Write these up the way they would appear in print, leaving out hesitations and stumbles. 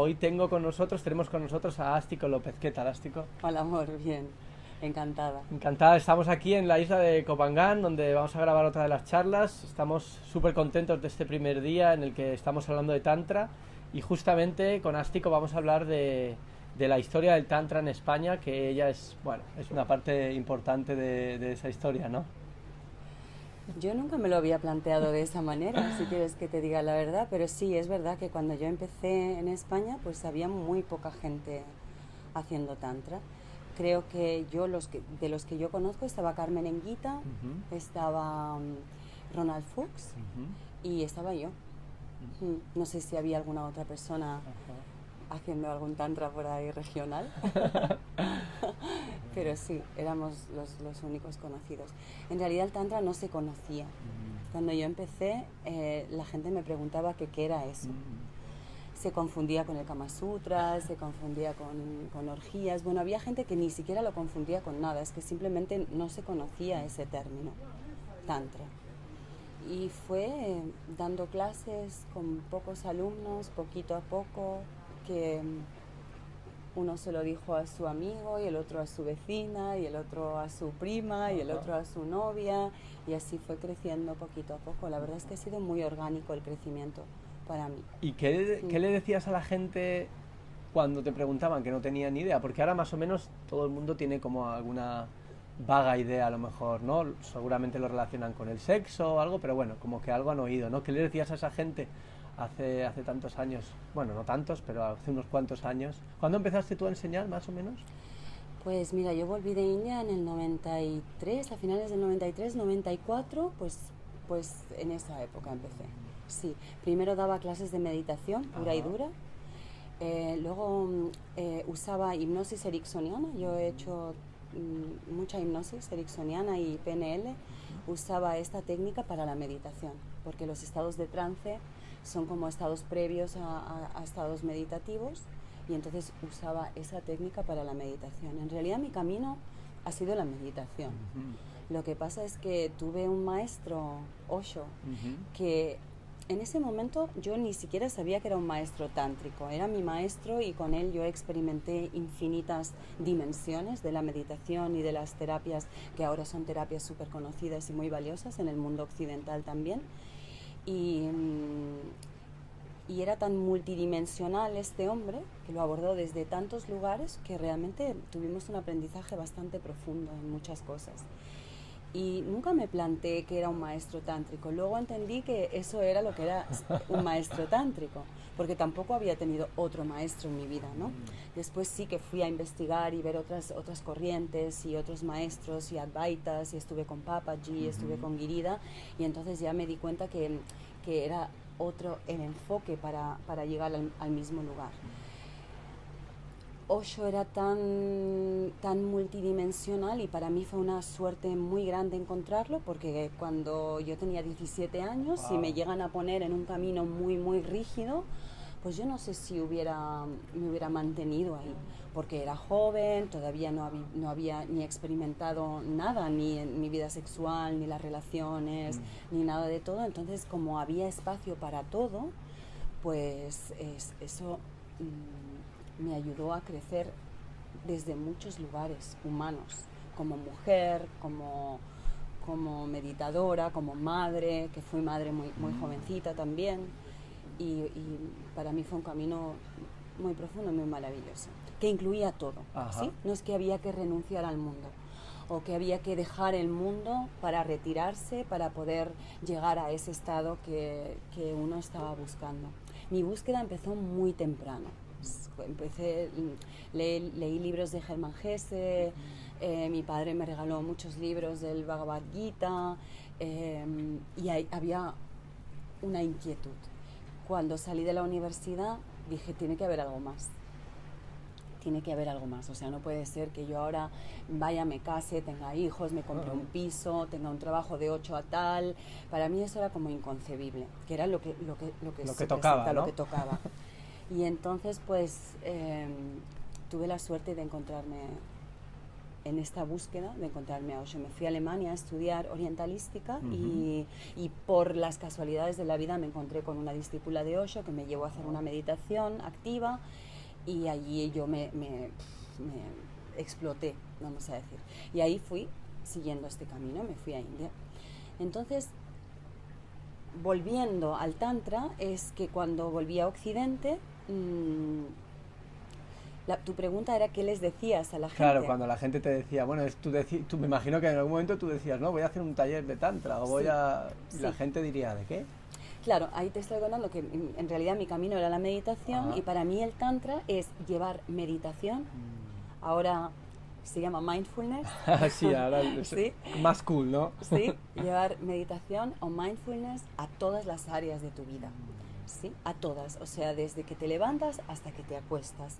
Hoy tenemos con nosotros a Ástico López. ¿Qué tal, Ástico? Hola, amor, bien, encantada. Encantada, estamos aquí en la isla de Copangán, donde vamos a grabar otra de las charlas. Estamos súper contentos de este primer día en el que estamos hablando de Tantra. Y justamente con Ástico vamos a hablar de la historia del Tantra en España, que ella es, bueno, es una parte importante de esa historia, ¿no? Yo nunca me lo había planteado de esa manera, si quieres que te diga la verdad, pero sí, es verdad que cuando yo empecé en España, pues había muy poca gente haciendo tantra. Creo que de los que yo conozco estaba Carmen Enguita, Ujú, estaba Ronald Fuchs ujú, y estaba yo. No sé si había alguna otra persona ajá. haciendo algún tantra por ahí regional. Pero sí, éramos los únicos conocidos. En realidad el tantra no se conocía. Cuando yo empecé, la gente me preguntaba que qué era eso. Se confundía con el Kama Sutra, se confundía con orgías. Bueno, había gente que ni siquiera lo confundía con nada, es que simplemente no se conocía ese término, tantra. Y fue dando clases con pocos alumnos, poquito a poco, que uno se lo dijo a su amigo y el otro a su vecina y el otro a su prima y el Ajá. otro a su novia, y así fue creciendo poquito a poco. La verdad es que ha sido muy orgánico el crecimiento para mí. ¿Y qué Mm. le decías a la gente cuando te preguntaban que no tenían ni idea? Porque ahora más o menos todo el mundo tiene como alguna vaga idea a lo mejor, ¿no? Seguramente lo relacionan con el sexo o algo, pero bueno, como que algo han oído, ¿no? ¿Qué le decías a esa gente hace tantos años? Bueno, no tantos, pero hace unos cuantos años. ¿Cuándo empezaste tú a enseñar, más o menos? Pues mira, yo volví de India en el 93, a finales del 93, 94, pues en esa época empecé. Sí, primero daba clases de meditación pura y Ajá, dura. Luego usaba hipnosis ericksoniana. Yo he hecho mucha hipnosis ericksoniana y PNL. Usaba esta técnica para la meditación, porque los estados de trance son como estados previos a estados meditativos, y entonces usaba esa técnica para la meditación. En realidad mi camino ha sido la meditación. Lo que pasa es que tuve un maestro, Osho, ujú, que en ese momento yo ni siquiera sabía que era un maestro tántrico. Era mi maestro y con él yo experimenté infinitas dimensiones de la meditación y de las terapias, que ahora son terapias súper conocidas y muy valiosas en el mundo occidental también. Y, y era tan multidimensional este hombre, que lo abordó desde tantos lugares, que realmente tuvimos un aprendizaje bastante profundo en muchas cosas. Y nunca me planteé que era un maestro tántrico. Luego entendí que eso era lo que era un maestro tántrico, porque tampoco había tenido otro maestro en mi vida, ¿no? Después sí que fui a investigar y ver otras corrientes y otros maestros y advaitas, y estuve con Papaji, estuve ujú. con Girida, y entonces ya me di cuenta que era otro el enfoque para llegar al mismo lugar. Osho era tan multidimensional, y para mí fue una suerte muy grande encontrarlo, porque cuando yo tenía 17 años, si me Wow. llegan a poner en un camino muy rígido, pues yo no sé si me hubiera mantenido ahí, porque era joven, todavía no había ni experimentado nada, ni en mi vida sexual, ni las relaciones, ni nada de todo. Entonces, como había espacio para todo, pues eso me ayudó a crecer desde muchos lugares humanos, como mujer, como meditadora, como madre, que fui madre muy jovencita también, y para mí fue un camino muy profundo y muy maravilloso, que incluía todo, Ajá. ¿sí? No es que había que renunciar al mundo, o que había que dejar el mundo para retirarse, para poder llegar a ese estado que uno estaba buscando. Mi búsqueda empezó muy temprano. Leí libros de Germán Hesse, mi padre me regaló muchos libros del Bhagavad Gita, y había una inquietud. Cuando salí de la universidad dije, tiene que haber algo más. Tiene que haber algo más, o sea, no puede ser que yo ahora vaya, me case, tenga hijos, me compre un piso, tenga un trabajo de 8 a tal. Para mí eso era como inconcebible, que era lo que Lo que se tocaba, presenta, lo ¿no? que tocaba. Y entonces pues tuve la suerte de encontrarme en esta búsqueda de encontrarme a Osho. Me fui a Alemania a estudiar orientalística y por las casualidades de la vida me encontré con una discípula de Osho que me llevó a hacer una meditación activa y allí yo me exploté, vamos a decir. Y ahí fui siguiendo este camino, me fui a India. Entonces, volviendo al Tantra, es que cuando volví a Occidente, tu pregunta era qué les decías a la gente. Claro, cuando la gente te decía, bueno, tú me imagino que en algún momento tú decías, no, voy a hacer un taller de Tantra, o voy a... Y la gente diría, ¿de qué? Claro, ahí te estoy contando que en realidad mi camino era la meditación y para mí el Tantra es llevar meditación, ahora se llama mindfulness. Sí, ahora ¿sí? Más cool, ¿no? Sí, llevar meditación o mindfulness a todas las áreas de tu vida. ¿Sí? A todas, o sea, desde que te levantas hasta que te acuestas,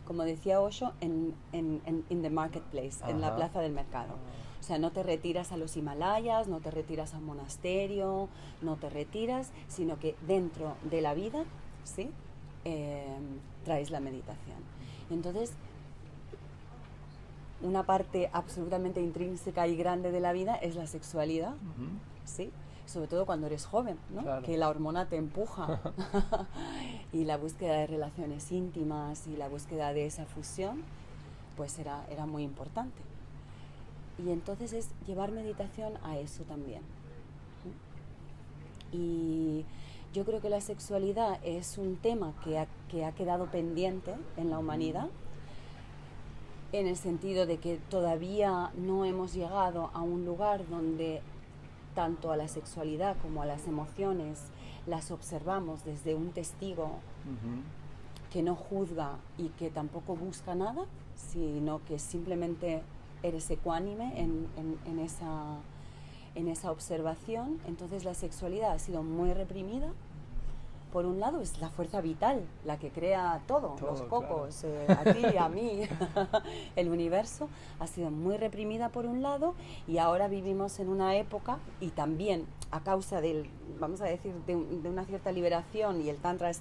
como decía Osho, in the marketplace, en la plaza del mercado. O sea, no te retiras a los Himalayas, no te retiras a un monasterio, no te retiras, sino que dentro de la vida, ¿sí? Traes la meditación. Entonces, una parte absolutamente intrínseca y grande de la vida es la sexualidad, ¿sí? Sobre todo cuando eres joven, ¿no? Claro. Que la hormona te empuja y la búsqueda de relaciones íntimas y la búsqueda de esa fusión, pues era muy importante. Y entonces es llevar meditación a eso también. Y yo creo que la sexualidad es un tema que ha quedado pendiente en la humanidad, en el sentido de que todavía no hemos llegado a un lugar donde tanto a la sexualidad como a las emociones las observamos desde un testigo que no juzga y que tampoco busca nada, sino que simplemente eres ecuánime en esa observación. Entonces la sexualidad ha sido muy reprimida. Por un lado es la fuerza vital, la que crea todo los cocos, claro. A ti, a mí, el universo ha sido muy reprimida por un lado y ahora vivimos en una época y también a causa vamos a decir, de una cierta liberación y el Tantra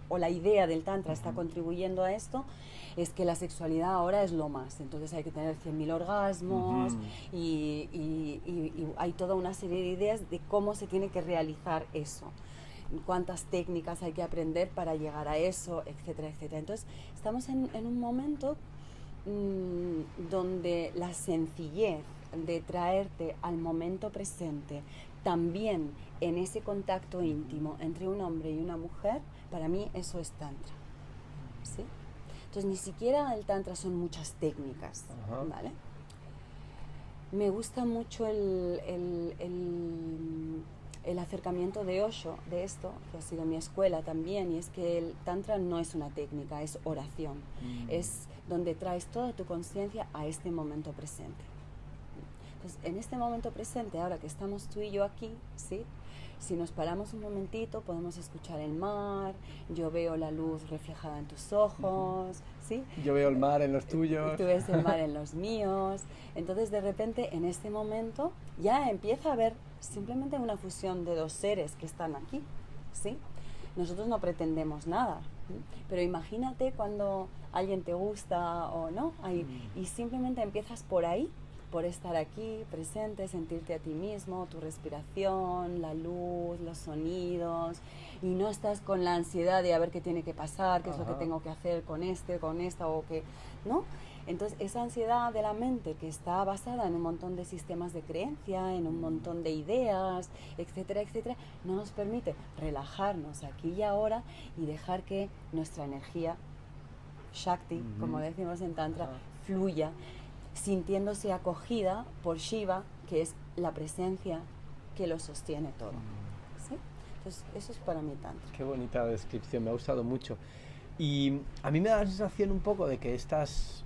o la idea del Tantra está contribuyendo a esto, es que la sexualidad ahora es lo más. Entonces hay que tener 100.000 orgasmos y hay toda una serie de ideas de cómo se tiene que realizar eso. Cuántas técnicas hay que aprender para llegar a eso, etcétera, etcétera. Entonces, estamos en un momento donde la sencillez de traerte al momento presente, también en ese contacto íntimo entre un hombre y una mujer, para mí eso es Tantra. ¿Sí? Entonces, ni siquiera el Tantra son muchas técnicas, ¿vale? Me gusta mucho el acercamiento de Osho, de esto, que ha sido mi escuela también, y es que el Tantra no es una técnica, es oración. Es donde traes toda tu conciencia a este momento presente. Entonces, en este momento presente, ahora que estamos tú y yo aquí, ¿sí? Si nos paramos un momentito, podemos escuchar el mar, yo veo la luz reflejada en tus ojos, ¿sí? Yo veo el mar en los tuyos. Tú ves el mar en los míos. Entonces, de repente, en este momento, ya empieza a haber simplemente una fusión de dos seres que están aquí, ¿sí? Nosotros no pretendemos nada, ¿sí? Pero imagínate cuando alguien te gusta o no, y simplemente empiezas por ahí, por estar aquí, presente, sentirte a ti mismo, tu respiración, la luz, los sonidos, y no estás con la ansiedad de a ver qué tiene que pasar, qué es lo que tengo que hacer con esta o qué, ¿no? Entonces, esa ansiedad de la mente que está basada en un montón de sistemas de creencia, en un montón de ideas, etcétera, etcétera, no nos permite relajarnos aquí y ahora y dejar que nuestra energía, Shakti, como decimos en Tantra, fluya, sintiéndose acogida por Shiva, que es la presencia que lo sostiene todo. ¿Sí? Entonces, eso es para mí Tantra. Qué bonita descripción, me ha gustado mucho. Y a mí me da la sensación un poco de que estas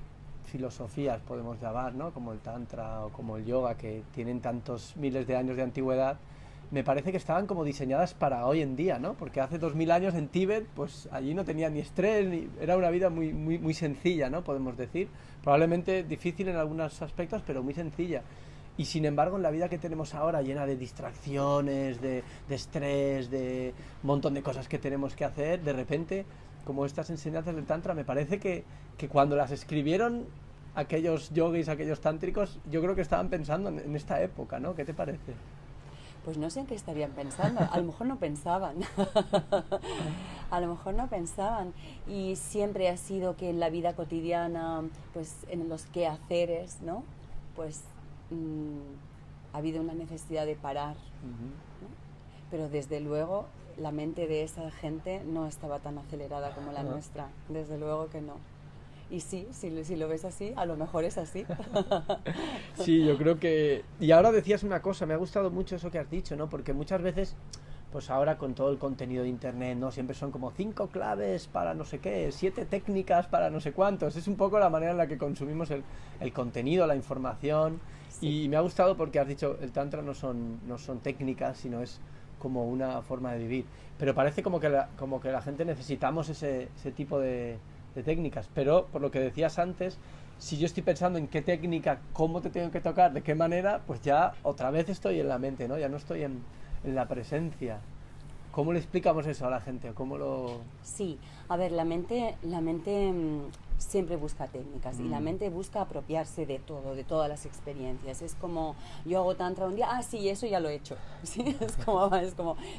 filosofías, podemos llamar, ¿no? Como el Tantra o como el yoga, que tienen tantos miles de años de antigüedad, me parece que estaban como diseñadas para hoy en día, ¿no? Porque hace 2000 años en Tíbet, pues allí no tenía ni estrés, era una vida muy, muy, muy sencilla, ¿no? Podemos decir, probablemente difícil en algunos aspectos, pero muy sencilla. Y sin embargo, en la vida que tenemos ahora, llena de distracciones, de estrés, de un montón de cosas que tenemos que hacer, de repente, como estas enseñanzas del Tantra, me parece que cuando las escribieron aquellos yogis, aquellos tántricos, yo creo que estaban pensando en esta época, ¿no? ¿Qué te parece? Pues no sé en qué estarían pensando, a lo mejor no pensaban, a lo mejor no pensaban, y siempre ha sido que en la vida cotidiana, pues en los quehaceres, ¿no? Pues ha habido una necesidad de parar, ¿no? Pero desde luego la mente de esa gente no estaba tan acelerada como la nuestra, desde luego que no. Y sí, si lo ves así, a lo mejor es así. Sí, yo creo que... Y ahora decías una cosa, me ha gustado mucho eso que has dicho, ¿no? Porque muchas veces, pues ahora con todo el contenido de internet, ¿no? Siempre son como 5 claves para no sé qué, 7 técnicas para no sé cuántos. Es un poco la manera en la que consumimos el contenido, la información. Sí. Y me ha gustado porque has dicho, el tantra no son técnicas, sino es como una forma de vivir. Pero parece como que la gente necesitamos ese tipo de técnicas, pero por lo que decías antes, si yo estoy pensando en qué técnica, cómo te tengo que tocar, de qué manera, pues ya otra vez estoy en la mente, ¿no? Ya no estoy en la presencia. ¿Cómo le explicamos eso a la gente? ¿Cómo lo...? Sí, a ver, la mente siempre busca técnicas y la mente busca apropiarse de todo, de todas las experiencias. Es como, yo hago tantra un día, sí, eso ya lo he hecho. ¿Sí? Es como,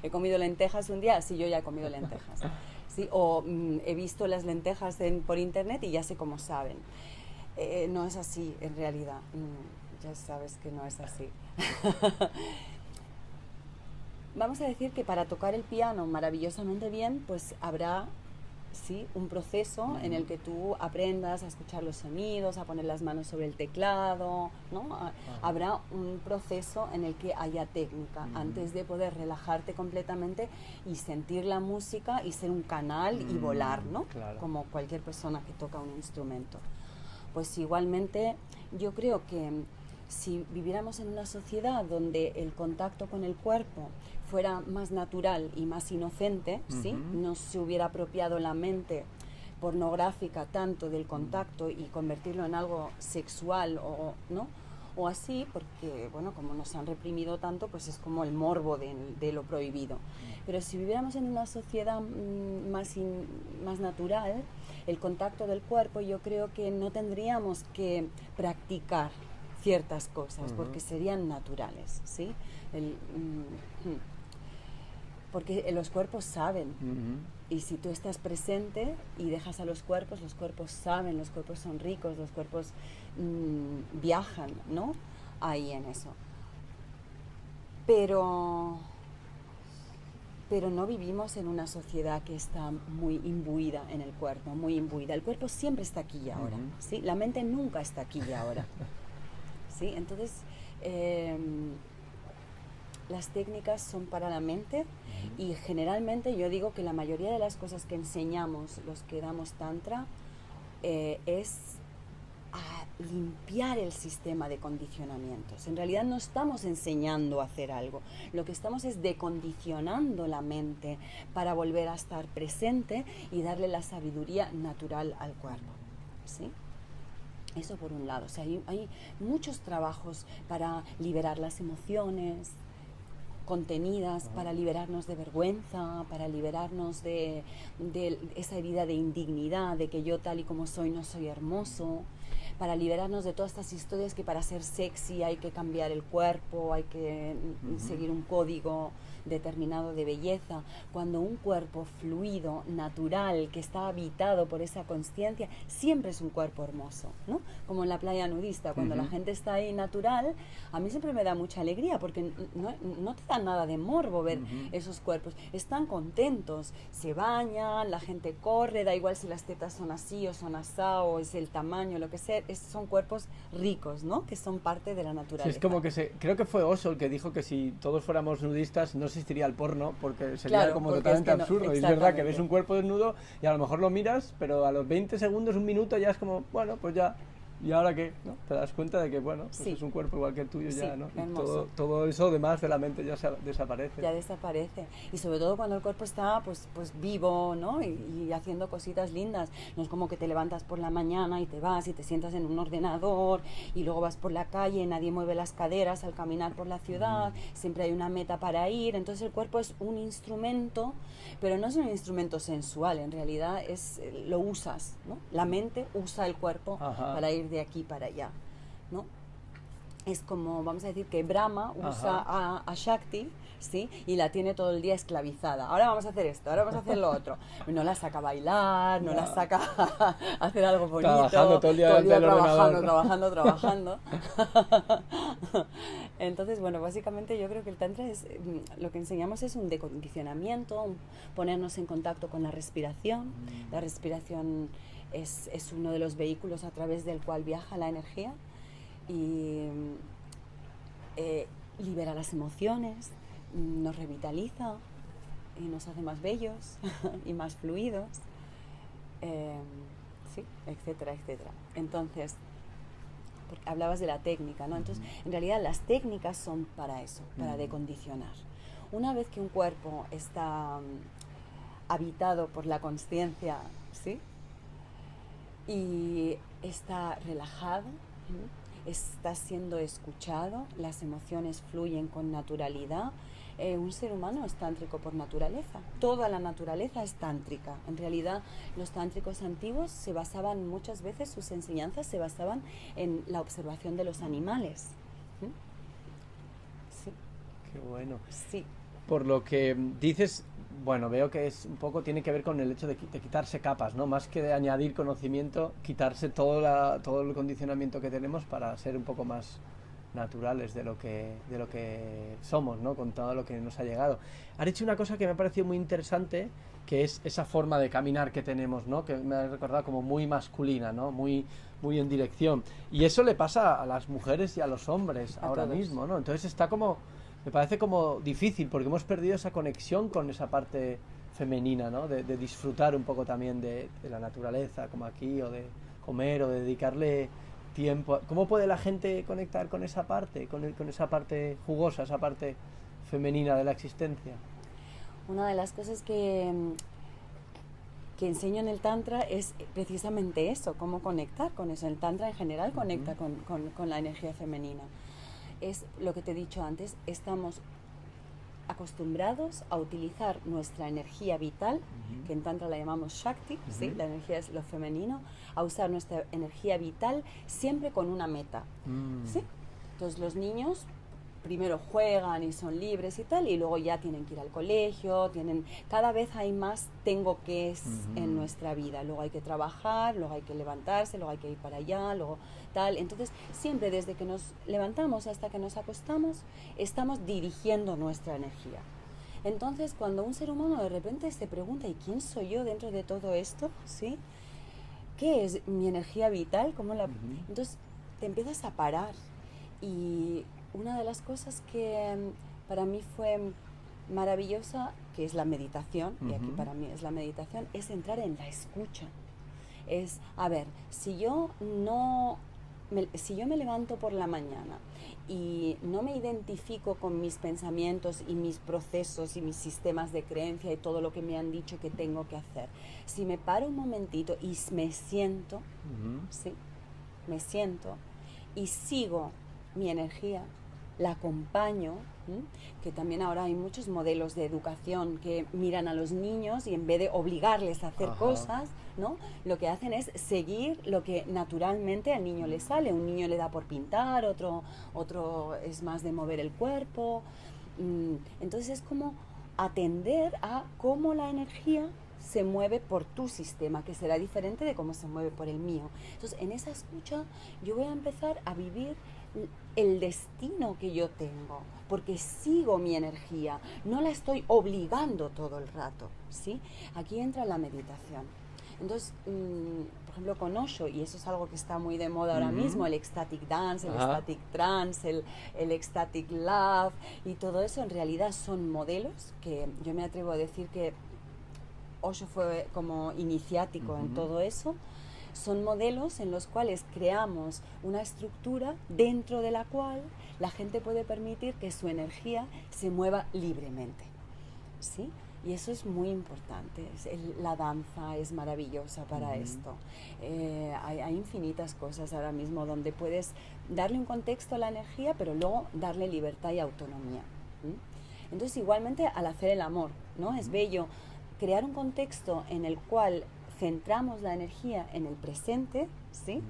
he comido lentejas un día, sí, yo ya he comido lentejas. ¿Sí? O he visto las lentejas por internet y ya sé cómo saben. No es así, en realidad. Ya sabes que no es así. Vamos a decir que para tocar el piano maravillosamente bien, pues habrá, sí, un proceso en el que tú aprendas a escuchar los sonidos, a poner las manos sobre el teclado, ¿no? Habrá un proceso en el que haya técnica antes de poder relajarte completamente y sentir la música y ser un canal y volar, ¿no? Claro. Como cualquier persona que toca un instrumento. Pues igualmente yo creo que si viviéramos en una sociedad donde el contacto con el cuerpo fuera más natural y más inocente, ¿sí? No se hubiera apropiado la mente pornográfica tanto del contacto y convertirlo en algo sexual ¿no? O así, porque, bueno, como nos han reprimido tanto, pues es como el morbo de lo prohibido. Pero si viviéramos en una sociedad más natural, el contacto del cuerpo, yo creo que no tendríamos que practicar ciertas cosas, porque serían naturales, ¿sí? Porque los cuerpos saben, y si tú estás presente y dejas a los cuerpos saben, los cuerpos son ricos, los cuerpos viajan, ¿no? Ahí en eso. Pero no vivimos en una sociedad que está muy imbuida en el cuerpo, muy imbuida. El cuerpo siempre está aquí y ahora, ¿sí? La mente nunca está aquí y ahora, ¿sí? Entonces, las técnicas son para la mente y generalmente yo digo que la mayoría de las cosas que enseñamos los que damos tantra es a limpiar el sistema de condicionamientos. En realidad no estamos enseñando a hacer algo, lo que estamos es decondicionando la mente para volver a estar presente y darle la sabiduría natural al cuerpo, ¿sí? Eso por un lado. O sea, hay muchos trabajos para liberar las emociones contenidas, para liberarnos de vergüenza, para liberarnos de esa herida de indignidad, de que yo tal y como soy no soy hermoso, para liberarnos de todas estas historias que para ser sexy hay que cambiar el cuerpo, hay que seguir un código determinado de belleza, cuando un cuerpo fluido, natural, que está habitado por esa consciencia, siempre es un cuerpo hermoso, ¿no? Como en la playa nudista, cuando la gente está ahí natural, a mí siempre me da mucha alegría, porque no te da nada de morbo ver esos cuerpos, están contentos, se bañan, la gente corre, da igual si las tetas son así o son asá, o es el tamaño, lo que sea, son cuerpos ricos, ¿no? Que son parte de la naturaleza. Sí, es como que creo que fue Osho el que dijo que si todos fuéramos nudistas no existiría el porno, porque sería como totalmente absurdo. Y es verdad que ves un cuerpo desnudo y a lo mejor lo miras, pero a los 20 segundos, un minuto ya es como, bueno, pues ya, ¿y ahora qué? ¿No? Te das cuenta de que, bueno, pues es un cuerpo igual que el tuyo ya, ¿no? Y todo eso demás de la mente ya desaparece. Ya desaparece. Y sobre todo cuando el cuerpo está pues vivo, ¿no? Y haciendo cositas lindas. No es como que te levantas por la mañana y te vas y te sientas en un ordenador y luego vas por la calle, nadie mueve las caderas al caminar por la ciudad, siempre hay una meta para ir. Entonces el cuerpo es un instrumento, pero no es un instrumento sensual, en realidad lo usas, ¿no? La mente usa el cuerpo para ir ir de aquí para allá, ¿no? Es como, vamos a decir, que Brahma usa a Shakti, ¿sí? Y la tiene todo el día esclavizada. Ahora vamos a hacer esto, ahora vamos a hacer lo otro. No la saca a bailar, no la saca a hacer algo bonito. Trabajando todo el día trabajando. Entonces, bueno, básicamente yo creo que el Tantra es, lo que enseñamos es un decondicionamiento, ponernos en contacto con la respiración. La respiración es uno de los vehículos a través del cual viaja la energía. Y libera las emociones, nos revitaliza y nos hace más bellos y más fluidos, sí, etcétera, etcétera. Entonces, porque hablabas de la técnica, ¿no? Entonces, en realidad las técnicas son para eso, para decondicionar. Una vez que un cuerpo está habitado por la consciencia, ¿sí? Y está relajado, está siendo escuchado, las emociones fluyen con naturalidad. Un ser humano es tántrico por naturaleza. Toda la naturaleza es tántrica. En realidad, los tántricos antiguos se basaban muchas veces, sus enseñanzas se basaban en la observación de los animales. Sí. Qué bueno. Sí. Por lo que dices, bueno, veo que es un poco, tiene que ver con el hecho de quitarse capas, ¿no? Más que de añadir conocimiento, quitarse todo el condicionamiento que tenemos para ser un poco más naturales de lo que somos, ¿no? Con todo lo que nos ha llegado. Has dicho una cosa que me ha parecido muy interesante, que es esa forma de caminar que tenemos, ¿no? Que me ha recordado como muy masculina, ¿no? Muy en dirección. Y eso le pasa a las mujeres y a los hombres ahora mismo, ¿no? Entonces está como, me parece como difícil, porque hemos perdido esa conexión con esa parte femenina, ¿no? De disfrutar un poco también de la naturaleza, como aquí, o de comer, o de dedicarle tiempo. ¿Cómo puede la gente conectar con esa parte, con esa parte jugosa, esa parte femenina de la existencia? Una de las cosas que enseño en el Tantra es precisamente eso, cómo conectar con eso. El Tantra en general conecta con la energía femenina. Es lo que te he dicho antes, estamos acostumbrados a utilizar nuestra energía vital, que en Tantra la llamamos Shakti, ¿sí? La energía es lo femenino, a usar nuestra energía vital siempre con una meta, ¿sí? Entonces los niños primero juegan y son libres y tal, y luego ya tienen que ir al colegio, cada vez hay más tengo que en nuestra vida, luego hay que trabajar, luego hay que levantarse, luego hay que ir para allá, luego tal. Entonces siempre desde que nos levantamos hasta que nos acostamos estamos dirigiendo nuestra energía. Entonces cuando un ser humano de repente se pregunta, ¿y quién soy yo dentro de todo esto? ¿Sí? ¿Qué es mi energía vital? Entonces te empiezas a parar. Y una de las cosas que para mí fue maravillosa, que es la meditación, y aquí para mí es la meditación, es entrar en la escucha. Es, a ver, si yo me levanto por la mañana y no me identifico con mis pensamientos y mis procesos y mis sistemas de creencia y todo lo que me han dicho que tengo que hacer, si me paro un momentito y me siento, ¿sí? Me siento y sigo mi energía, la acompaño, que también ahora hay muchos modelos de educación que miran a los niños y en vez de obligarles a hacer cosas, ¿no? Lo que hacen es seguir lo que naturalmente al niño le sale. Un niño le da por pintar, otro es más de mover el cuerpo. Entonces es como atender a cómo la energía se mueve por tu sistema, que será diferente de cómo se mueve por el mío. Entonces en esa escucha yo voy a empezar a vivir el destino que yo tengo, porque sigo mi energía, no la estoy obligando todo el rato, ¿sí? Aquí entra la meditación. Entonces, por ejemplo, con Osho, y eso es algo que está muy de moda ahora mismo, el ecstatic dance, el ecstatic trance, el ecstatic love, y todo eso en realidad son modelos que yo me atrevo a decir que Osho fue como iniciático en todo eso. Son modelos en los cuales creamos una estructura dentro de la cual la gente puede permitir que su energía se mueva libremente, ¿sí? Y eso es muy importante. La danza es maravillosa para esto. Hay infinitas cosas ahora mismo donde puedes darle un contexto a la energía, pero luego darle libertad y autonomía. Entonces, igualmente al hacer el amor, ¿no? Es bello crear un contexto en el cual centramos la energía en el presente, ¿sí?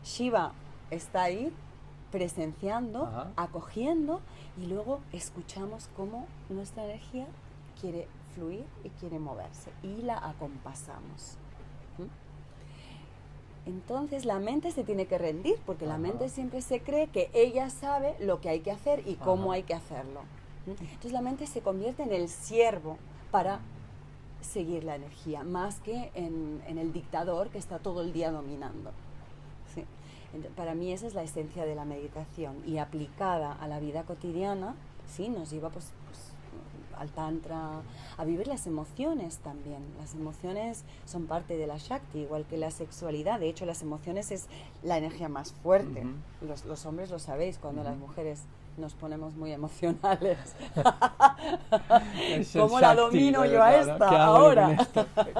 Shiva está ahí presenciando, Ajá. acogiendo, y luego escuchamos cómo nuestra energía quiere fluir y quiere moverse y la acompasamos. Entonces la mente se tiene que rendir porque la mente siempre se cree que ella sabe lo que hay que hacer y cómo hay que hacerlo. Entonces la mente se convierte en el siervo para seguir la energía, más que en el dictador que está todo el día dominando. ¿Sí? Para mí esa es la esencia de la meditación, y aplicada a la vida cotidiana, ¿sí? Nos lleva pues al tantra, a vivir las emociones también. Las emociones son parte de la Shakti, igual que la sexualidad. De hecho, las emociones es la energía más fuerte. Los hombres lo sabéis, cuando las mujeres nos ponemos muy emocionales. ¿Cómo la domino yo a esta ahora?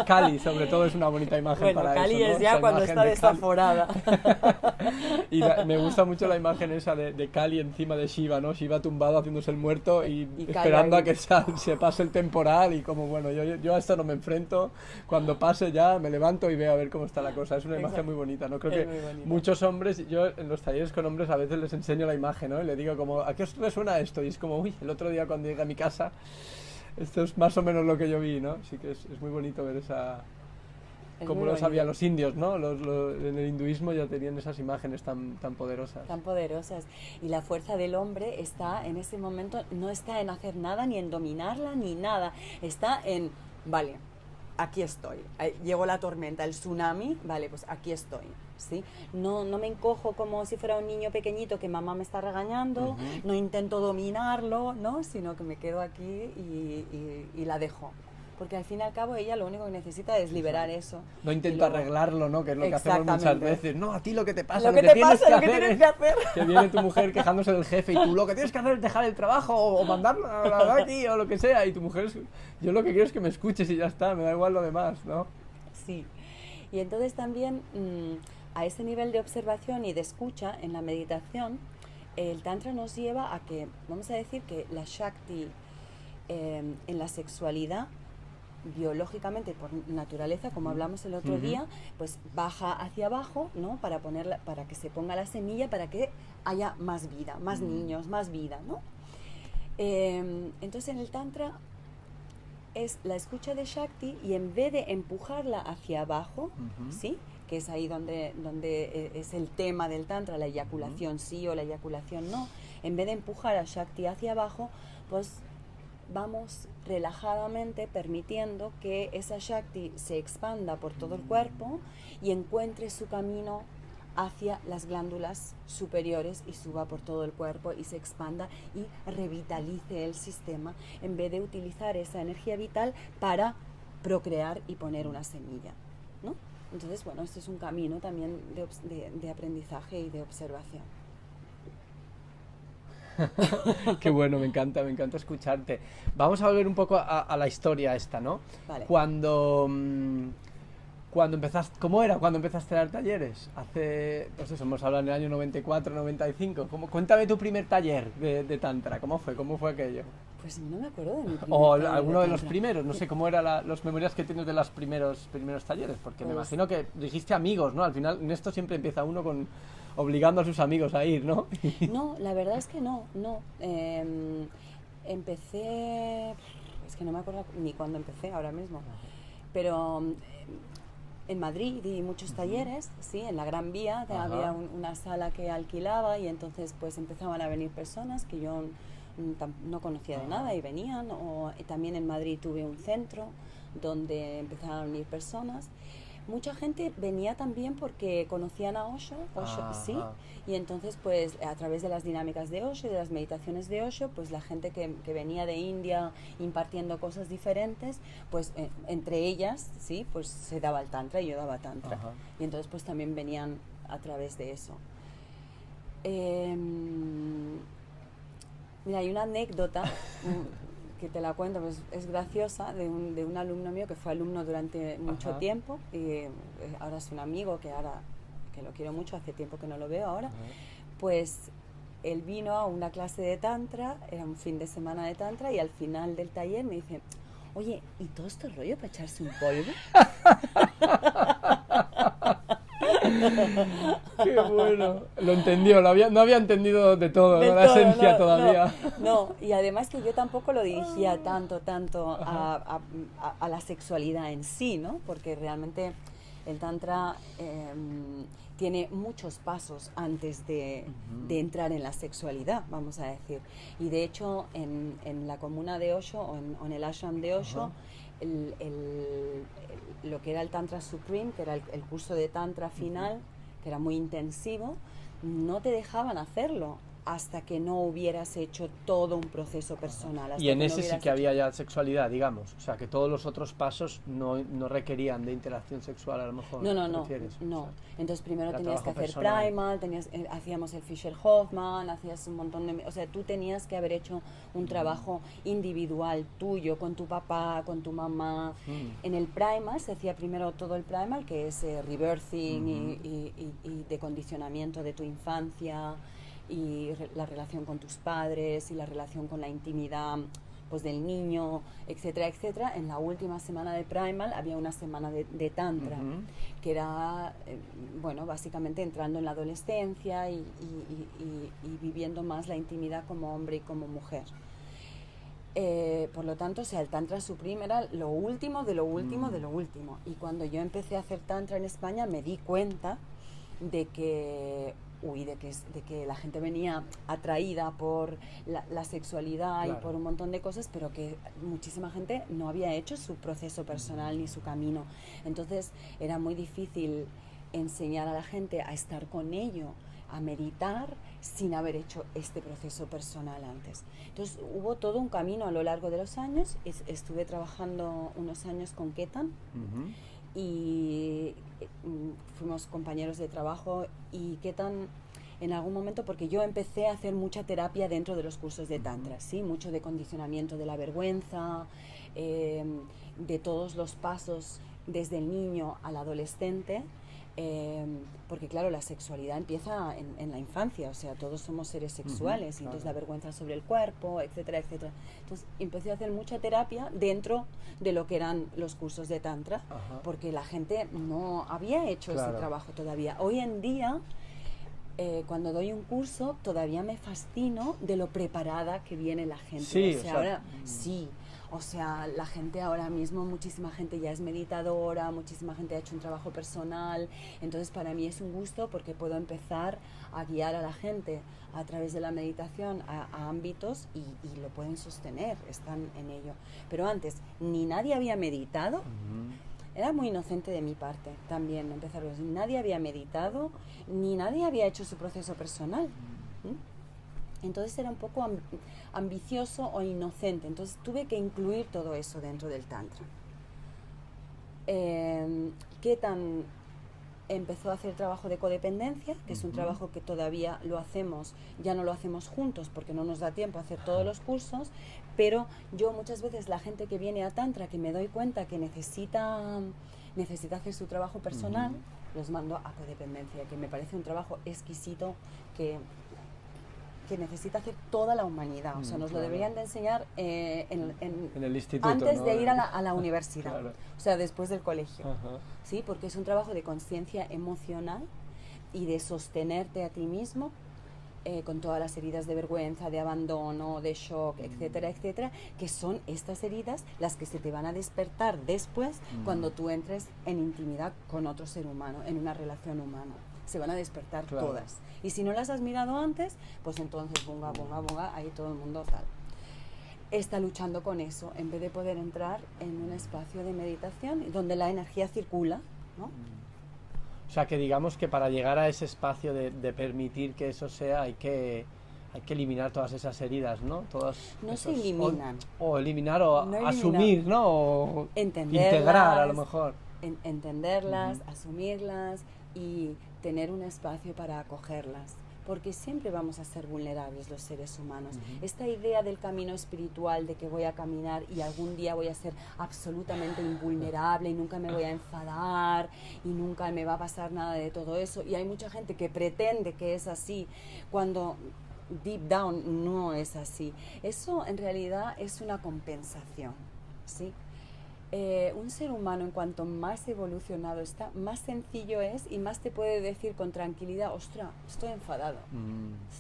Kali, sobre todo, es una bonita imagen para Kali eso, ¿no? es ya Esa cuando está desaforada. Y me gusta mucho la imagen esa de Kali encima de Shiva, ¿no? Shiva tumbado haciéndose el muerto y esperando a que se pase el temporal, y como, bueno, yo a esto no me enfrento, cuando pase ya me levanto y veo a ver cómo está la cosa. Es una imagen muy bonita, ¿no? Creo que muchos hombres, yo en los talleres con hombres a veces les enseño la imagen, ¿no? Y le digo como, ¿a qué os resuena esto? Y es como, uy, el otro día cuando llegué a mi casa, esto es más o menos lo que yo vi, ¿no? Así que es muy bonito ver esa... Como lo sabían los indios, ¿no? En el hinduismo ya tenían esas imágenes tan poderosas. Tan poderosas. Y la fuerza del hombre está en ese momento, no está en hacer nada, ni en dominarla, ni nada. Está en, vale, aquí estoy. Llegó la tormenta, el tsunami, vale, pues aquí estoy. ¿Sí? No me encojo como si fuera un niño pequeñito que mamá me está regañando, no intento dominarlo, ¿no? Sino que me quedo aquí y la dejo. Porque al fin y al cabo ella lo único que necesita es liberar eso. No intento arreglarlo, ¿no? Que es lo que hacemos muchas veces. No, a ti lo que te pasa, lo que tienes que hacer. Que viene tu mujer quejándose del jefe y tú lo que tienes que hacer es dejar el trabajo o mandarlo a aquí o lo que sea. Y tu mujer, yo lo que quiero es que me escuches y ya está, me da igual lo demás, ¿no? Sí. Y entonces también a ese nivel de observación y de escucha en la meditación, el Tantra nos lleva a que, vamos a decir que la Shakti en la sexualidad, biológicamente por naturaleza, como hablamos el otro día, pues baja hacia abajo, ¿no? Para que se ponga la semilla, para que haya más vida, más niños, más vida, ¿no? Entonces en el Tantra es la escucha de Shakti, y en vez de empujarla hacia abajo, ¿sí? Que es ahí donde es el tema del Tantra, la eyaculación sí o la eyaculación no, en vez de empujar a Shakti hacia abajo, pues vamos relajadamente permitiendo que esa Shakti se expanda por todo el cuerpo y encuentre su camino hacia las glándulas superiores y suba por todo el cuerpo y se expanda y revitalice el sistema, en vez de utilizar esa energía vital para procrear y poner una semilla, ¿no? Entonces, bueno, este es un camino también de aprendizaje y de observación. Qué bueno, me encanta escucharte. Vamos a volver un poco a la historia esta, ¿no? Vale. Cuando empezaste, ¿cómo era cuando empezaste a dar talleres? Hace, pues eso, hemos hablado en el año 94, 95. Cuéntame tu primer taller de Tantra, ¿cómo fue aquello? Pues no me acuerdo de mi primer O taller alguno de los Tantra. primeros, no sé cómo eran las memorias que tienes de los primeros talleres, porque me imagino que dijiste amigos, ¿no? Al final, en esto siempre empieza uno obligando a sus amigos a ir, ¿no? No, la verdad es que no. Empecé, es que no me acuerdo ni cuándo empecé ahora mismo, pero en Madrid di muchos talleres, sí, en la Gran Vía había una sala que alquilaba, y entonces pues empezaban a venir personas que yo no conocía de nada y venían, y también en Madrid tuve un centro donde empezaron a venir personas. Mucha gente venía también porque conocían a Osho, sí, y entonces pues a través de las dinámicas de Osho y de las meditaciones de Osho, pues la gente que venía de India impartiendo cosas diferentes, pues entre ellas, sí, pues se daba el Tantra y yo daba Tantra. Y entonces pues también venían a través de eso. Mira, hay una anécdota que te la cuento, pues es graciosa, de un alumno mío que fue alumno durante mucho tiempo, y ahora es un amigo que lo quiero mucho, hace tiempo que no lo veo ahora. Pues él vino a una clase de Tantra, era un fin de semana de Tantra, y al final del taller me dice, oye, ¿y todo este rollo para echarse un polvo? Qué bueno. Lo entendió, no había entendido de todo, Del ¿no? La todo, esencia no, todavía. no, y además que yo tampoco lo dirigía tanto a la sexualidad en sí, ¿no? Porque realmente el tantra tiene muchos pasos antes de entrar en la sexualidad, vamos a decir. Y de hecho, en la comuna de Osho, o en el ashram de Osho, lo que era el Tantra Supreme, que era el curso de Tantra final, que era muy intensivo, no te dejaban hacerlo hasta que no hubieras hecho todo un proceso personal. Hasta Y en que no ese sí hubieras que había ya sexualidad, digamos. O sea, que todos los otros pasos no requerían de interacción sexual, a lo mejor. No, no, ¿te no, refieres? no. O sea, Entonces primero era tenías que trabajo hacer personal. primal, hacíamos el Fischer-Hoffman, hacías un montón de... O sea, tú tenías que haber hecho un trabajo individual tuyo, con tu papá, con tu mamá. En el primal se hacía primero todo el primal, que es rebirthing y decondicionamiento de tu infancia, y la relación con tus padres, y la relación con la intimidad pues del niño, etcétera, etcétera. En la última semana de Primal había una semana de Tantra, que era, bueno, básicamente entrando en la adolescencia y viviendo más la intimidad como hombre y como mujer. Por lo tanto, o sea, el Tantra Supreme era lo último de lo último de lo último. Y cuando yo empecé a hacer Tantra en España me di cuenta de que de que la gente venía atraída por la sexualidad, claro, y por un montón de cosas, pero que muchísima gente no había hecho su proceso personal ni su camino. Entonces era muy difícil enseñar a la gente a estar con ello, a meditar, sin haber hecho este proceso personal antes. Entonces hubo todo un camino a lo largo de los años. Estuve trabajando unos años con Ketan, y fuimos compañeros de trabajo, y Ketan en algún momento, porque yo empecé a hacer mucha terapia dentro de los cursos de Tantra, ¿sí? Mucho de condicionamiento de la vergüenza, de todos los pasos desde el niño al adolescente, porque claro, la sexualidad empieza en la infancia, o sea, todos somos seres sexuales, y entonces la vergüenza sobre el cuerpo, etcétera, etcétera. Entonces empecé a hacer mucha terapia dentro de lo que eran los cursos de Tantra, porque la gente no había hecho ese trabajo todavía. Hoy en día, cuando doy un curso, todavía me fascino de lo preparada que viene la gente. Sí, o sea, ahora sí. O sea, la gente ahora mismo, muchísima gente ya es meditadora, muchísima gente ha hecho un trabajo personal. Entonces para mí es un gusto, porque puedo empezar a guiar a la gente a través de la meditación a ámbitos, y lo pueden sostener, están en ello. Pero antes ni nadie había meditado. Era muy inocente de mi parte también empezar. Nadie había meditado, ni nadie había hecho su proceso personal. Entonces era un poco ambicioso o inocente. Entonces tuve que incluir todo eso dentro del Tantra. Ketan empezó a hacer trabajo de codependencia, que es un trabajo que todavía lo hacemos, ya no lo hacemos juntos porque no nos da tiempo a hacer todos los cursos, pero yo muchas veces, la gente que viene a Tantra, que me doy cuenta que necesita hacer su trabajo personal, los mando a codependencia, que me parece un trabajo exquisito que necesita hacer toda la humanidad. O sea, nos lo deberían de enseñar en el instituto, antes, ¿no? de ir a la universidad, Claro. o sea, después del colegio. ¿Sí? Porque es un trabajo de conciencia emocional y de sostenerte a ti mismo, con todas las heridas de vergüenza, de abandono, de shock, etcétera, etcétera, que son estas heridas las que se te van a despertar después, cuando tú entres en intimidad con otro ser humano, en una relación humana. Se van a despertar todas. Y si no las has mirado antes, pues entonces, bunga, ahí todo el mundo tal. Está luchando con eso, en vez de poder entrar en un espacio de meditación donde la energía circula, ¿no? O sea, que digamos que para llegar a ese espacio de permitir que eso sea, hay que eliminar todas esas heridas, ¿no? No se eliminan. O eliminar, o no asumir, ¿no? O integrar, a lo mejor. Entenderlas, asumirlas, y tener un espacio para acogerlas, porque siempre vamos a ser vulnerables los seres humanos. Esta idea del camino espiritual, de que voy a caminar y algún día voy a ser absolutamente invulnerable y nunca me voy a enfadar y nunca me va a pasar nada de todo eso, y hay mucha gente que pretende que es así, cuando deep down no es así. Eso en realidad es una compensación, ¿sí? Un ser humano, en cuanto más evolucionado está, más sencillo es y más te puede decir con tranquilidad, ostra, estoy enfadado,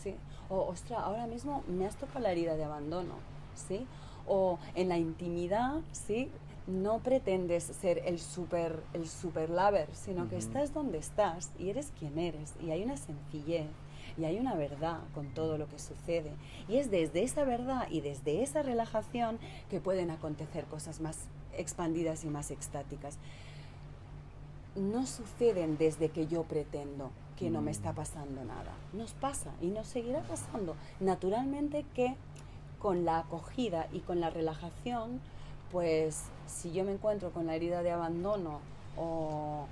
¿sí? O, ostra, ahora mismo me has tocado la herida de abandono, ¿sí? O en la intimidad, ¿sí? No pretendes ser el super lover, sino que estás donde estás y eres quien eres, y hay una sencillez y hay una verdad con todo lo que sucede, y es desde esa verdad y desde esa relajación que pueden acontecer cosas más expandidas y más extáticas. No suceden desde que yo pretendo que no me está pasando nada. Nos pasa y nos seguirá pasando. Naturalmente que con la acogida y con la relajación, pues si yo me encuentro con la herida de abandono o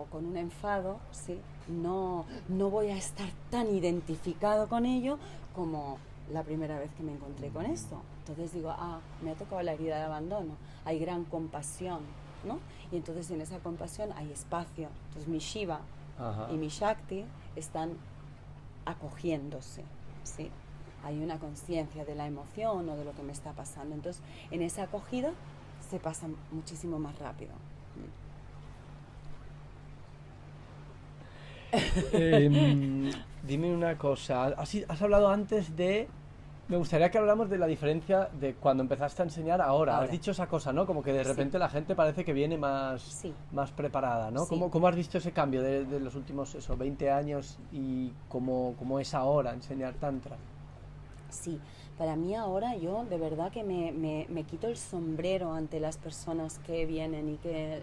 con un enfado, ¿sí? no voy a estar tan identificado con ello como la primera vez que me encontré con esto. Entonces digo, me ha tocado la herida de abandono, hay gran compasión, ¿no? Y entonces en esa compasión hay espacio. Entonces mi Shiva y mi Shakti están acogiéndose, ¿sí? Hay una conciencia de la emoción o de lo que me está pasando. Entonces en esa acogida se pasa muchísimo más rápido. Dime una cosa, has hablado antes de... Me gustaría que hablamos de la diferencia de cuando empezaste a enseñar ahora. Has dicho esa cosa, ¿no? Como que de repente la gente parece que viene más, más preparada, ¿no? Sí. ¿Cómo has visto ese cambio de los últimos 20 años y cómo es ahora enseñar Tantra? Sí, para mí ahora yo de verdad que me quito el sombrero ante las personas que vienen y que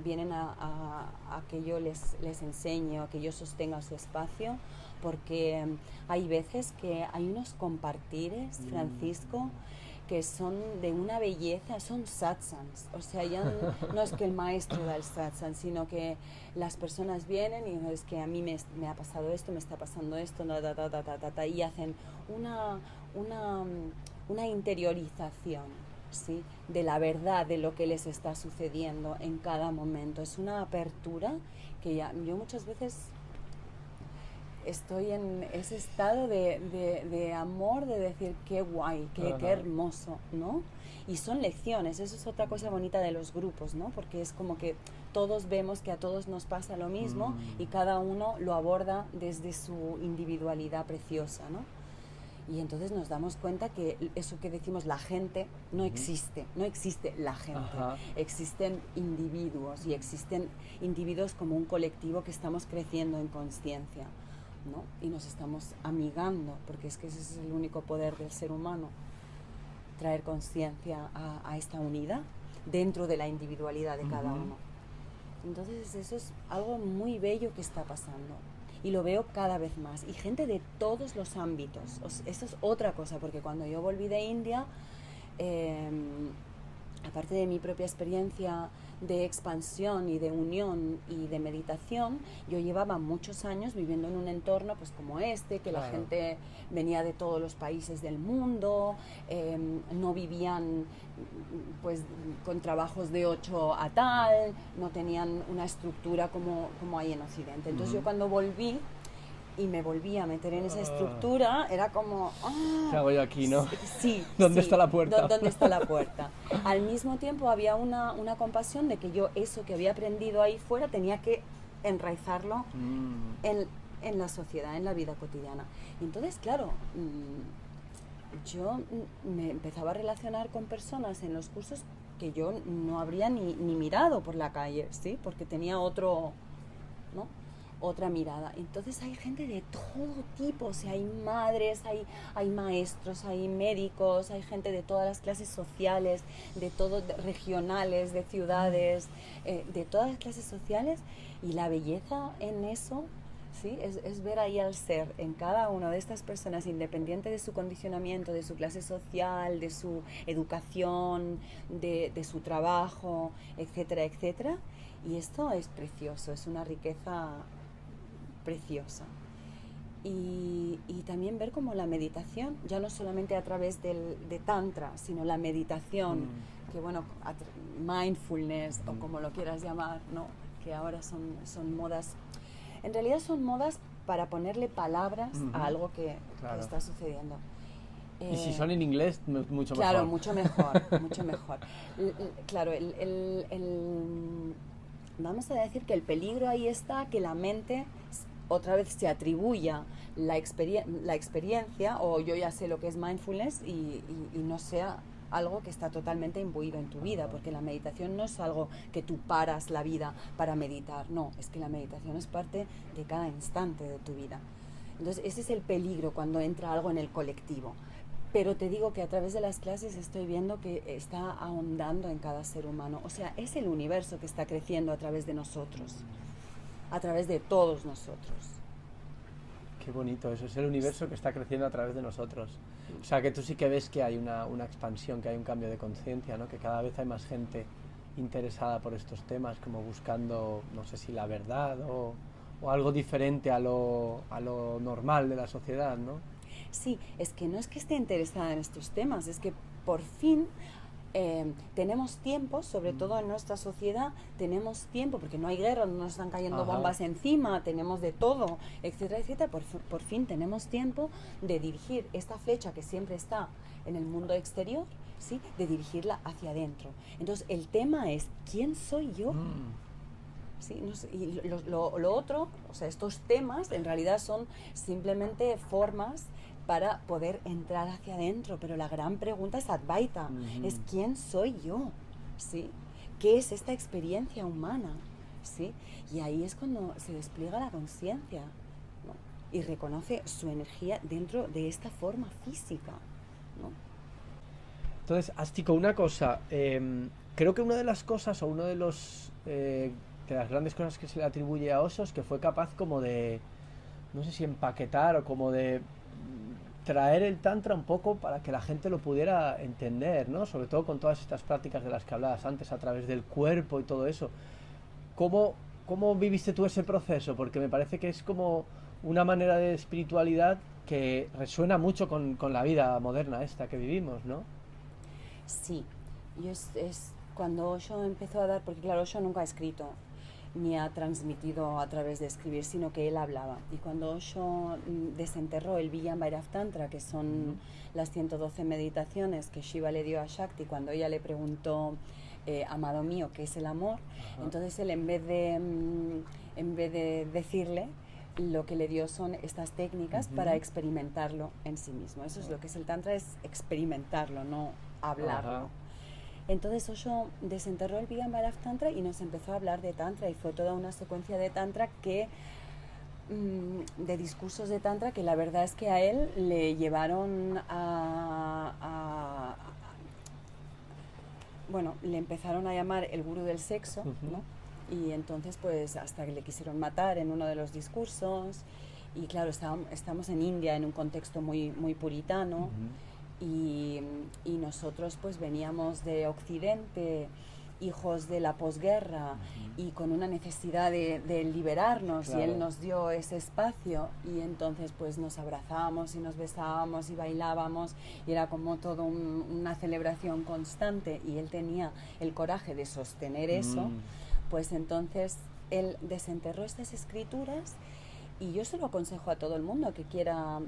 vienen a que yo les enseñe, a que yo sostenga su espacio, porque hay veces que hay unos compartires, Francisco, que son de una belleza, son satsangs, o sea, ya no es que el maestro da el satsang, sino que las personas vienen y no es que a mí me ha pasado esto, me está pasando esto, y hacen una interiorización, ¿sí? De la verdad de lo que les está sucediendo en cada momento. Es una apertura que yo muchas veces estoy en ese estado de amor, de decir qué guay, qué hermoso, ¿no? Y son lecciones, eso es otra cosa bonita de los grupos, ¿no? Porque es como que todos vemos que a todos nos pasa lo mismo y cada uno lo aborda desde su individualidad preciosa, ¿no? Y entonces nos damos cuenta que eso que decimos la gente no existe, no existe la gente, existen individuos y existen individuos como un colectivo que estamos creciendo en consciencia, ¿no? Y nos estamos amigando, porque es que ese es el único poder del ser humano, traer conciencia a esta unidad dentro de la individualidad de cada uno. Entonces eso es algo muy bello que está pasando. Y lo veo cada vez más. Y gente de todos los ámbitos. Eso es otra cosa, porque cuando yo volví de India, aparte de mi propia experiencia de expansión y de unión y de meditación, yo llevaba muchos años viviendo en un entorno pues como este, que la gente venía de todos los países del mundo, no vivían pues con trabajos de 8 a tal, no tenían una estructura como hay en Occidente. Entonces yo cuando volví y me volví a meter en esa estructura, era como... ¿Qué hago yo aquí, no? Sí. ¿Dónde está la puerta? ¿Dónde está la puerta? Al mismo tiempo había una compasión de que yo eso que había aprendido ahí fuera tenía que enraizarlo en la sociedad, en la vida cotidiana. Y entonces, claro, yo me empezaba a relacionar con personas en los cursos que yo no habría ni mirado por la calle, ¿sí? Porque tenía otro... ¿no? Otra mirada. Entonces hay gente de todo tipo, o sea, hay madres, hay maestros, hay médicos, hay gente de todas las clases sociales, regionales, de ciudades, de todas las clases sociales, y la belleza en eso, ¿sí? Es ver ahí al ser en cada una de estas personas, independiente de su condicionamiento, de su clase social, de su educación, de su trabajo, etcétera, etcétera. Y esto es precioso, es una riqueza preciosa. Y también ver como la meditación, ya no solamente a través de Tantra, sino la meditación, que bueno, mindfulness o como lo quieras llamar, ¿no? Que ahora son modas, en realidad son modas para ponerle palabras a algo que está sucediendo. Y si son en inglés, mucho Claro, mejor. mucho mejor, mucho mejor. Claro, vamos a decir que el peligro ahí está que la mente otra vez se atribuya la experiencia, o yo ya sé lo que es mindfulness, y no sea algo que está totalmente imbuido en tu vida, porque la meditación no es algo que tú paras la vida para meditar, no, es que la meditación es parte de cada instante de tu vida. Entonces ese es el peligro cuando entra algo en el colectivo. Pero te digo que a través de las clases estoy viendo que está ahondando en cada ser humano. O sea, es el universo que está creciendo a través de nosotros, a través de todos nosotros. Qué bonito, eso es el universo que está creciendo a través de nosotros. O sea, que tú sí que ves que hay una expansión, que hay un cambio de conciencia, ¿no? Que cada vez hay más gente interesada por estos temas, como buscando, no sé si la verdad o algo diferente a lo normal de la sociedad, ¿no? Sí, es que no es que esté interesada en estos temas, es que por fin tenemos tiempo, sobre todo en nuestra sociedad, tenemos tiempo, porque no hay guerra, no nos están cayendo bombas encima, tenemos de todo, etcétera, etcétera. Por fin tenemos tiempo de dirigir esta flecha que siempre está en el mundo exterior, ¿sí? De dirigirla hacia adentro. Entonces, el tema es, ¿quién soy yo? ¿Sí? No sé, y lo otro, o sea, estos temas en realidad son simplemente formas para poder entrar hacia adentro, pero la gran pregunta es Advaita, es ¿quién soy yo? ¿Sí? ¿Qué es esta experiencia humana? ¿Sí? Y ahí es cuando se despliega la conciencia, ¿no? Y reconoce su energía dentro de esta forma física, ¿no? Entonces, Astico, una cosa, creo que una de las cosas o uno de los de las grandes cosas que se le atribuye a Osho es que fue capaz como de, no sé si empaquetar o como de traer el tantra un poco para que la gente lo pudiera entender, ¿no? Sobre todo con todas estas prácticas de las que hablabas antes, a través del cuerpo y todo eso. ¿Cómo, cómo viviste tú ese proceso? Porque me parece que es como una manera de espiritualidad que resuena mucho con la vida moderna esta que vivimos, ¿no? Sí, y es cuando Osho empezó a dar, porque claro, Osho nunca ha escrito ni ha transmitido a través de escribir, sino que él hablaba. Y cuando Osho desenterró el Vijnana Bhairav Tantra, que son las 112 meditaciones que Shiva le dio a Shakti cuando ella le preguntó, amado mío, ¿qué es el amor? Entonces él, en vez de decirle, lo que le dio son estas técnicas para experimentarlo en sí mismo. Eso es lo que es el Tantra, es experimentarlo, no hablarlo. Entonces Osho desenterró el Vijnana Bhairav Tantra y nos empezó a hablar de Tantra, y fue toda una secuencia de Tantra de discursos de Tantra que la verdad es que a él le llevaron bueno, le empezaron a llamar el gurú del sexo, ¿no? Y entonces pues hasta que le quisieron matar en uno de los discursos. Y claro, estamos en India en un contexto muy, muy puritano. Y nosotros pues veníamos de Occidente, hijos de la posguerra, y con una necesidad de liberarnos, claro. Y él nos dio ese espacio, y entonces pues nos abrazábamos y nos besábamos y bailábamos, y era como todo una celebración constante, y él tenía el coraje de sostener eso. Pues entonces él desenterró estas escrituras. Y yo se lo aconsejo a todo el mundo que quiera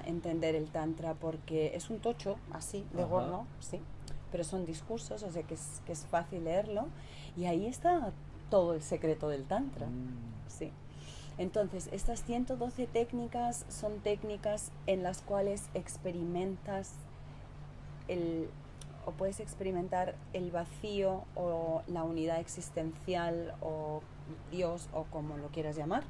entender el Tantra, porque es un tocho así, de gordo, sí, pero son discursos, o sea que es fácil leerlo, y ahí está todo el secreto del Tantra, sí. Entonces, estas 112 técnicas son técnicas en las cuales experimentas o puedes experimentar el vacío o la unidad existencial o Dios o como lo quieras llamar,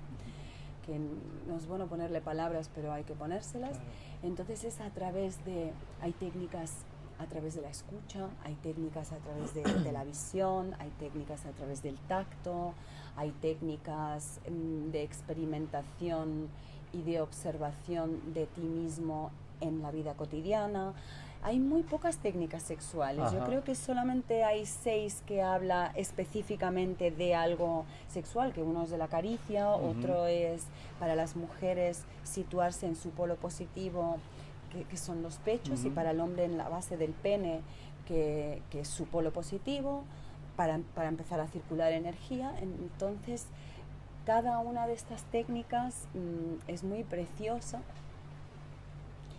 que no es bueno ponerle palabras, pero hay que ponérselas. Claro. Entonces es hay técnicas a través de la escucha, hay técnicas a través de la visión, hay técnicas a través del tacto, hay técnicas de experimentación y de observación de ti mismo en la vida cotidiana. Hay muy pocas técnicas sexuales. Yo creo que solamente hay 6 que habla específicamente de algo sexual, que uno es de la caricia, otro es para las mujeres situarse en su polo positivo, que son los pechos, y para el hombre en la base del pene, que es su polo positivo, para empezar a circular energía. Entonces, cada una de estas técnicas es muy preciosa.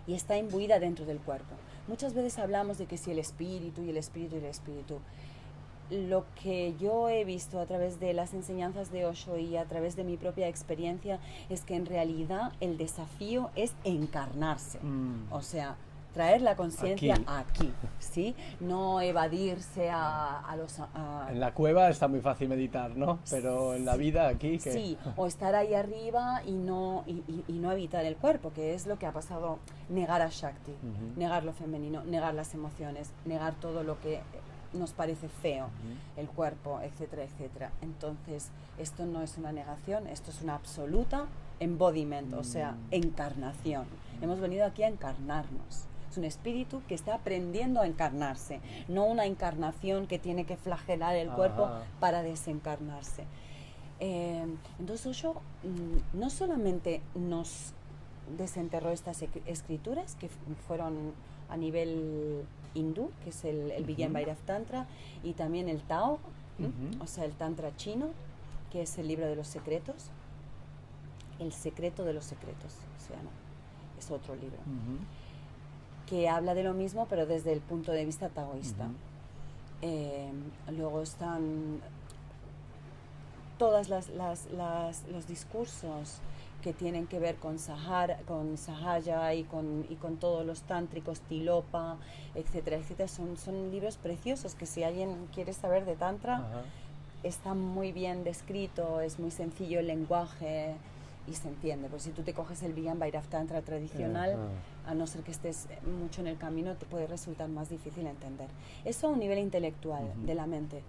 y está imbuida dentro del cuerpo. Muchas veces hablamos de que si el espíritu y el espíritu y el espíritu. Lo que yo he visto a través de las enseñanzas de Osho y a través de mi propia experiencia es que en realidad el desafío es encarnarse, o sea, traer la conciencia aquí, ¿sí? No evadirse a los... En la cueva está muy fácil meditar, ¿no? Pero en la vida aquí... que Sí, o estar ahí arriba y no evitar el cuerpo, que es lo que ha pasado, negar a Shakti, negar lo femenino, negar las emociones, negar todo lo que nos parece feo, el cuerpo, etcétera, etcétera. Entonces, esto no es una negación, esto es una absoluta embodiment, o sea, encarnación. Hemos venido aquí a encarnarnos. Es un espíritu que está aprendiendo a encarnarse, no una encarnación que tiene que flagelar el cuerpo para desencarnarse. Entonces Osho no solamente nos desenterró estas escrituras que fueron a nivel hindú, que es el Vijnana Tantra, y también el Tao, o sea, el Tantra chino, que es el libro de los secretos, el secreto de los secretos, se llama, es otro libro, que habla de lo mismo, pero desde el punto de vista taoísta. Luego están todos los discursos que tienen que ver con Sahaja y con todos los tántricos, Tilopa, etcétera, etcétera. Son libros preciosos que si alguien quiere saber de Tantra, está muy bien descrito, es muy sencillo el lenguaje y se entiende. Pues si tú te coges el Vijnana Tantra tradicional, a no ser que estés mucho en el camino, te puede resultar más difícil entender. Eso a un nivel intelectual de la mente.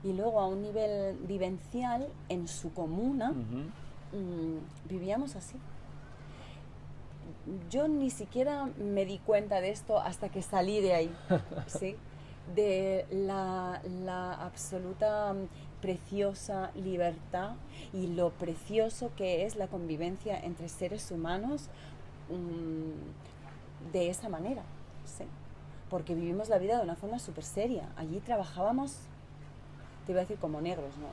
Y luego a un nivel vivencial, en su comuna, vivíamos así. Yo ni siquiera me di cuenta de esto hasta que salí de ahí, ¿sí? De la absoluta preciosa libertad y lo precioso que es la convivencia entre seres humanos de esa manera, ¿sí? Porque vivimos la vida de una forma súper seria. Allí trabajábamos, te iba a decir como negros, ¿no?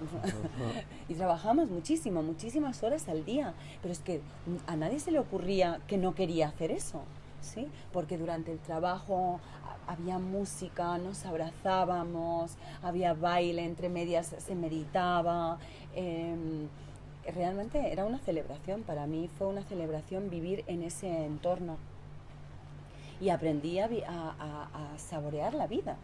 Y trabajábamos muchísimo, muchísimas horas al día, pero es que a nadie se le ocurría que no quería hacer eso, ¿sí? Porque durante el trabajo había música, nos abrazábamos, había baile, entre medias se meditaba, realmente era una celebración, para mí fue una celebración vivir en ese entorno y aprendí a saborear la vida,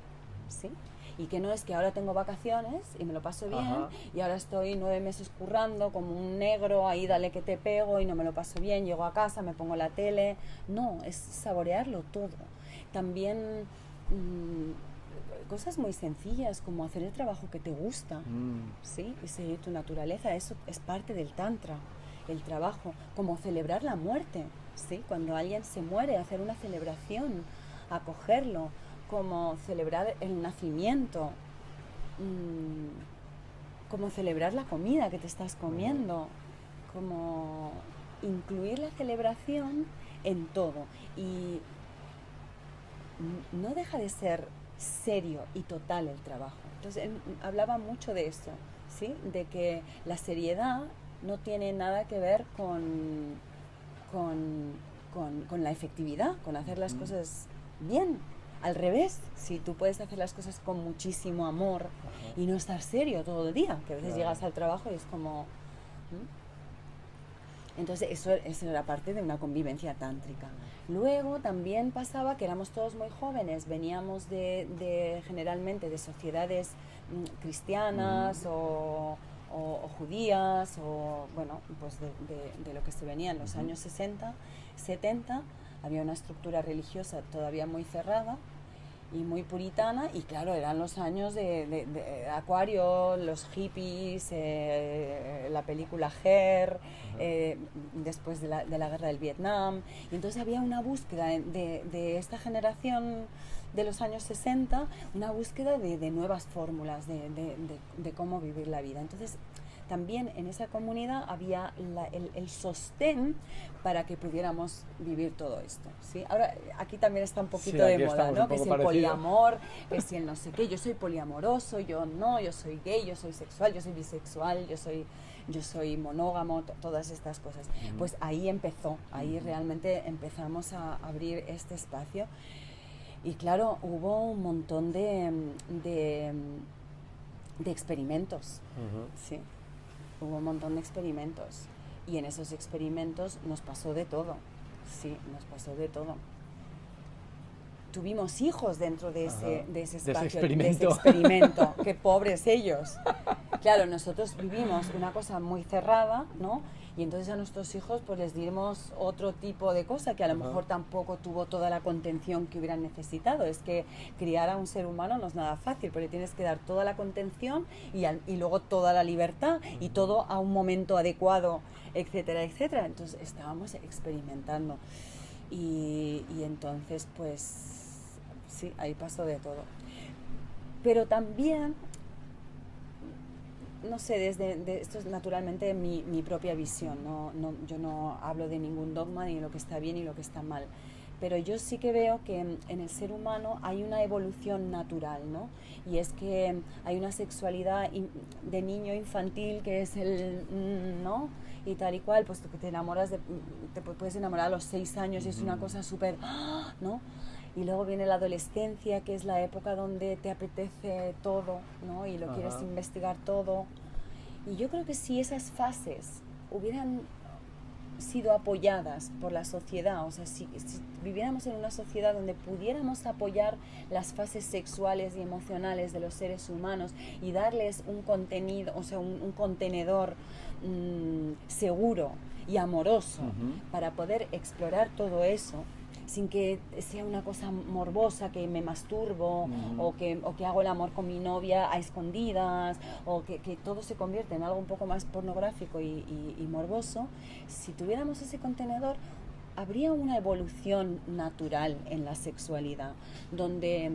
¿sí? Y que no es que ahora tengo vacaciones y me lo paso bien y ahora estoy 9 meses currando como un negro, ahí dale que te pego y no me lo paso bien, llego a casa, me pongo la tele. No, es saborearlo todo. También cosas muy sencillas como hacer el trabajo que te gusta, ¿sí? Y seguir tu naturaleza, eso es parte del Tantra, el trabajo, como celebrar la muerte, ¿sí? Cuando alguien se muere, hacer una celebración, acogerlo, como celebrar el nacimiento, como celebrar la comida que te estás comiendo, como incluir la celebración en todo. Y no deja de ser serio y total el trabajo. Entonces hablaba mucho de eso, ¿sí? De que la seriedad no tiene nada que ver con la efectividad, con hacer las cosas bien. Al revés, si tú puedes hacer las cosas con muchísimo amor y no estar serio todo el día, que a veces llegas al trabajo y es como... Entonces eso era parte de una convivencia tántrica. Luego también pasaba que éramos todos muy jóvenes, veníamos generalmente de sociedades cristianas o judías, o bueno, pues de lo que se venía en los años 60, 70, había una estructura religiosa todavía muy cerrada y muy puritana, y claro, eran los años de Acuario, los hippies, la película Her, después de la guerra del Vietnam, y entonces había una búsqueda de esta generación de los años 60, una búsqueda de nuevas fórmulas de cómo vivir la vida. Entonces también en esa comunidad había el sostén para que pudiéramos vivir todo esto, ¿sí? Ahora aquí también está un poquito de moda, ¿no? Que si el poliamor, que si el no sé qué, yo soy poliamoroso, yo no, yo soy gay, yo soy sexual, yo soy bisexual, yo soy yo soy monógamo, todas estas cosas. Pues ahí empezó, ahí realmente empezamos a abrir este espacio. Y claro, hubo un montón de experimentos, ¿sí? Hubo un montón de experimentos. Y en esos experimentos nos pasó de todo, sí, nos pasó de todo. Tuvimos hijos dentro de ese espacio, de ese experimento. Qué pobres ellos. Claro, nosotros vivimos una cosa muy cerrada, ¿no? Y entonces a nuestros hijos pues les dimos otro tipo de cosa que a lo mejor tampoco tuvo toda la contención que hubieran necesitado. Es que criar a un ser humano no es nada fácil, porque tienes que dar toda la contención y luego toda la libertad y todo a un momento adecuado, etcétera, etcétera. Entonces estábamos experimentando y entonces pues sí, ahí pasó de todo. Pero también, no sé, esto es naturalmente mi propia visión, yo no hablo de ningún dogma ni de lo que está bien y lo que está mal, pero yo sí que veo que en el ser humano hay una evolución natural, ¿no? Y es que hay una sexualidad de niño infantil que es ¿no? Y tal y cual, pues que te enamoras, te puedes enamorar a los 6 años y es una cosa súper, ¿no? Y luego viene la adolescencia, que es la época donde te apetece todo, ¿no? Y lo quieres investigar todo. Y yo creo que si esas fases hubieran sido apoyadas por la sociedad, o sea, si viviéramos en una sociedad donde pudiéramos apoyar las fases sexuales y emocionales de los seres humanos y darles un contenido, o sea, un contenedor seguro y amoroso para poder explorar todo eso, sin que sea una cosa morbosa, que me masturbo o que hago el amor con mi novia a escondidas, o que todo se convierte en algo un poco más pornográfico y morboso. Si tuviéramos ese contenedor, habría una evolución natural en la sexualidad, donde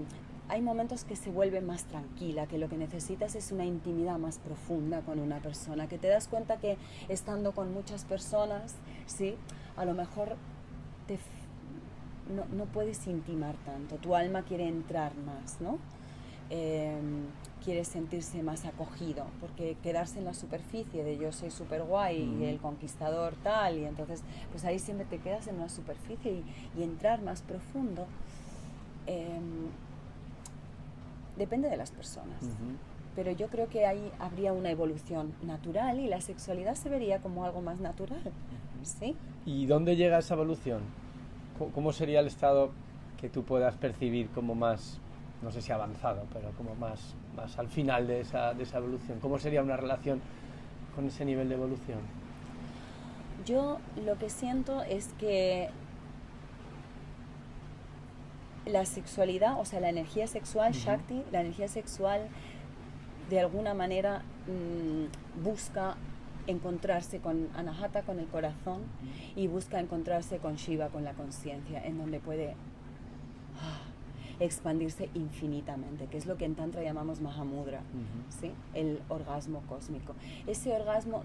hay momentos que se vuelve más tranquila, que lo que necesitas es una intimidad más profunda con una persona, que te das cuenta que estando con muchas personas, ¿sí? A lo mejor no puedes intimar tanto, tu alma quiere entrar más, ¿no? Quiere sentirse más acogido, porque quedarse en la superficie de yo soy súper guay y el conquistador tal, y entonces pues ahí siempre te quedas en una superficie y entrar más profundo depende de las personas. Pero yo creo que ahí habría una evolución natural y la sexualidad se vería como algo más natural, ¿sí? ¿Y dónde llega esa evolución? ¿Cómo sería el estado que tú puedas percibir como más, no sé si avanzado, pero como más al final de esa evolución? ¿Cómo sería una relación con ese nivel de evolución? Yo lo que siento es que la sexualidad, o sea, la energía sexual, Shakti, la energía sexual de alguna manera busca encontrarse con Anahata, con el corazón, y busca encontrarse con Shiva, con la conciencia, en donde puede expandirse infinitamente, que es lo que en Tantra llamamos Mahamudra, ¿sí? El orgasmo cósmico. Ese orgasmo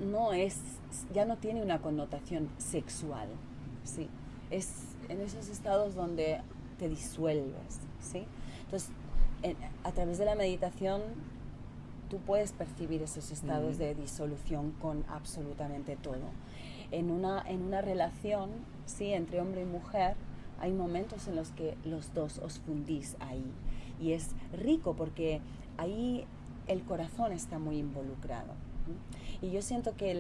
ya no tiene una connotación sexual, ¿sí? Es en esos estados donde te disuelves, ¿sí? Entonces, a través de la meditación tú puedes percibir esos estados de disolución con absolutamente todo. En una relación, ¿sí? Entre hombre y mujer, hay momentos en los que los dos os fundís ahí. Y es rico porque ahí el corazón está muy involucrado. Y yo siento que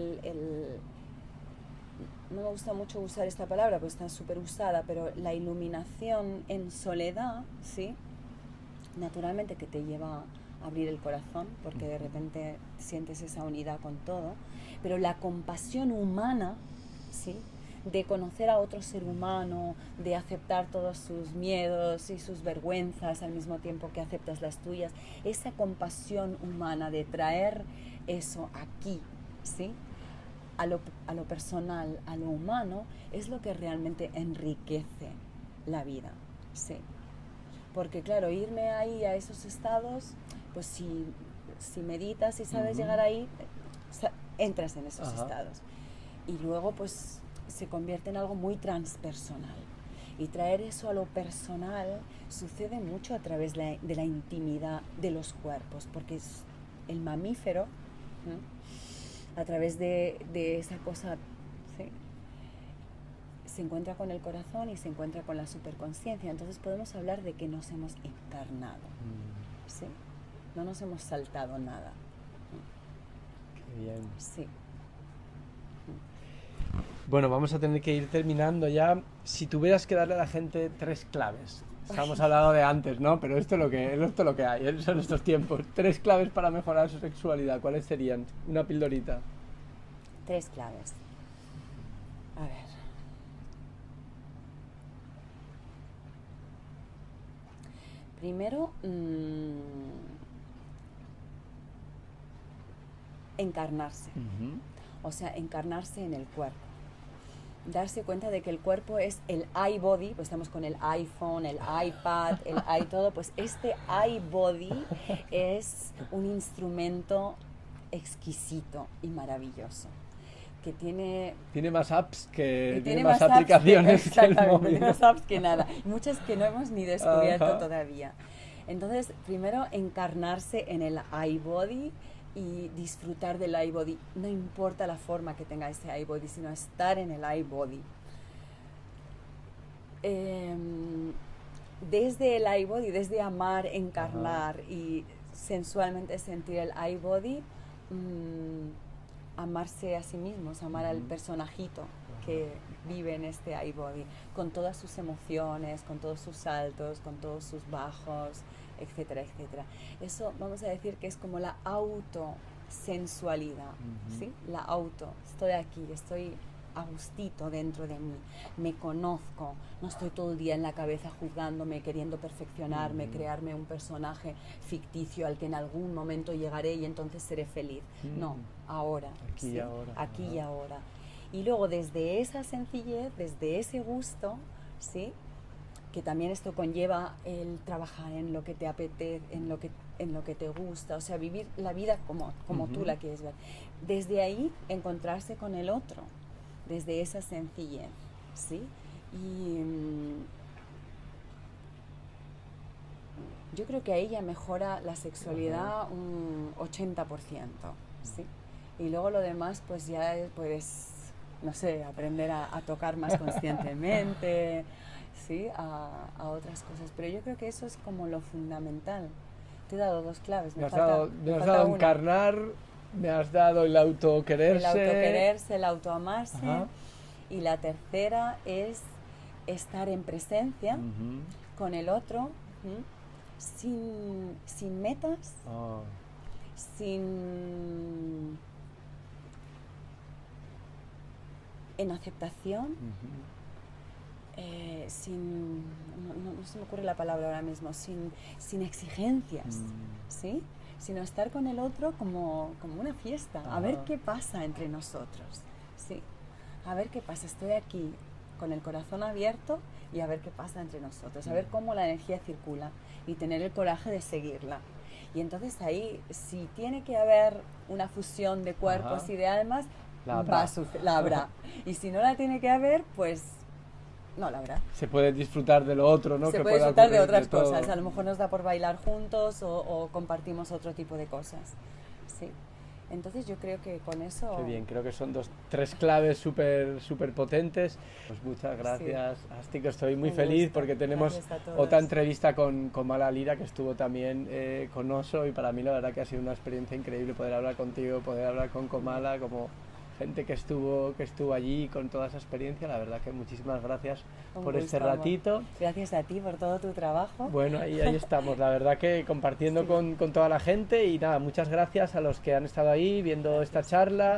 no me gusta mucho usar esta palabra porque está súper usada, pero la iluminación en soledad, ¿sí? Naturalmente que te lleva a abrir el corazón, porque de repente sientes esa unidad con todo, pero la compasión humana, ¿sí? De conocer a otro ser humano, de aceptar todos sus miedos y sus vergüenzas al mismo tiempo que aceptas las tuyas, esa compasión humana de traer eso aquí, ¿sí? A lo personal, a lo humano, es lo que realmente enriquece la vida, ¿sí? Porque claro, irme ahí a esos estados, pues si meditas y sabes llegar ahí, entras en esos estados. Y luego pues se convierte en algo muy transpersonal. Y traer eso a lo personal sucede mucho a través de la intimidad de los cuerpos, porque es el mamífero, ¿no? a través de esa cosa, ¿sí? Se encuentra con el corazón y se encuentra con la superconsciencia. Entonces podemos hablar de que nos hemos encarnado, ¿sí? No nos hemos saltado nada. Qué bien. Sí. Bueno, vamos a tener que ir terminando ya. Si tuvieras que darle a la gente 3 claves. Estábamos hablando de antes, ¿no? Pero esto es lo que hay, ¿eh? Son estos tiempos. 3 claves para mejorar su sexualidad. ¿Cuáles serían? Una pildorita. 3 claves. A ver. Primero, encarnarse. O sea, encarnarse en el cuerpo. Darse cuenta de que el cuerpo es el iBody, pues estamos con el iPhone, el iPad, el iTodo, pues este iBody es un instrumento exquisito y maravilloso, que tiene más apps que... tiene más apps aplicaciones que el móvil. tiene más apps que nada, muchas que no hemos ni descubierto Ajá. todavía. Entonces, primero encarnarse en el iBody y disfrutar del iBody, no importa la forma que tenga ese iBody, sino estar en el iBody. Desde el iBody, desde amar, encarnar y sensualmente sentir el iBody, amarse a sí mismos, amar al personajito que vive en este iBody, con todas sus emociones, con todos sus altos, con todos sus bajos, etcétera, etcétera. Eso vamos a decir que es como la autosensualidad, ¿sí? La estoy aquí, estoy a gustito dentro de mí, me conozco, no estoy todo el día en la cabeza juzgándome, queriendo perfeccionarme, crearme un personaje ficticio al que en algún momento llegaré y entonces seré feliz. No, ahora. Aquí ¿sí? y ahora. Aquí y ahora. Y luego desde esa sencillez, desde ese gusto, ¿sí? Que también esto conlleva el trabajar en lo que te apetece, en lo que te gusta, o sea, vivir la vida como tú la quieres ver. Desde ahí encontrarse con el otro, desde esa sencillez, ¿sí? Y yo creo que ahí ya mejora la sexualidad un 80%, ¿sí? Y luego lo demás, pues ya puedes, no sé, aprender a tocar más conscientemente, ¿sí? A otras cosas. Pero yo creo que eso es como lo fundamental. Te he dado 2 claves. Me has dado una. encarnar, me has dado el autoquererse. El autoquererse, el autoamarse. Ajá. Y la tercera es estar en presencia con el otro, sin metas, en aceptación, no se me ocurre la palabra ahora mismo, sin exigencias, ¿sí? Sino estar con el otro como una fiesta, a ver qué pasa entre nosotros, ¿sí? A ver qué pasa, estoy aquí con el corazón abierto y a ver qué pasa entre nosotros, a ver cómo la energía circula y tener el coraje de seguirla. Y entonces ahí, si tiene que haber una fusión de cuerpos y de almas, la habrá. Y si no la tiene que haber, pues no la habrá. Se puede disfrutar de lo otro, ¿no? Se puede disfrutar de otras cosas. A lo mejor nos da por bailar juntos o compartimos otro tipo de cosas. Sí. Entonces yo creo que con eso... Qué bien, creo que son 3 claves súper potentes. Pues muchas gracias, Asti, que estoy muy feliz porque tenemos otra entrevista con Komala Lira, que estuvo también con Oso, y para mí la verdad que ha sido una experiencia increíble poder hablar contigo, poder hablar con Komala, como gente que estuvo allí con toda esa experiencia. La verdad que muchísimas gracias por este ratito. Gracias a ti por todo tu trabajo. Bueno, ahí estamos, la verdad que compartiendo con toda la gente, y nada, muchas gracias a los que han estado ahí viendo esta charla.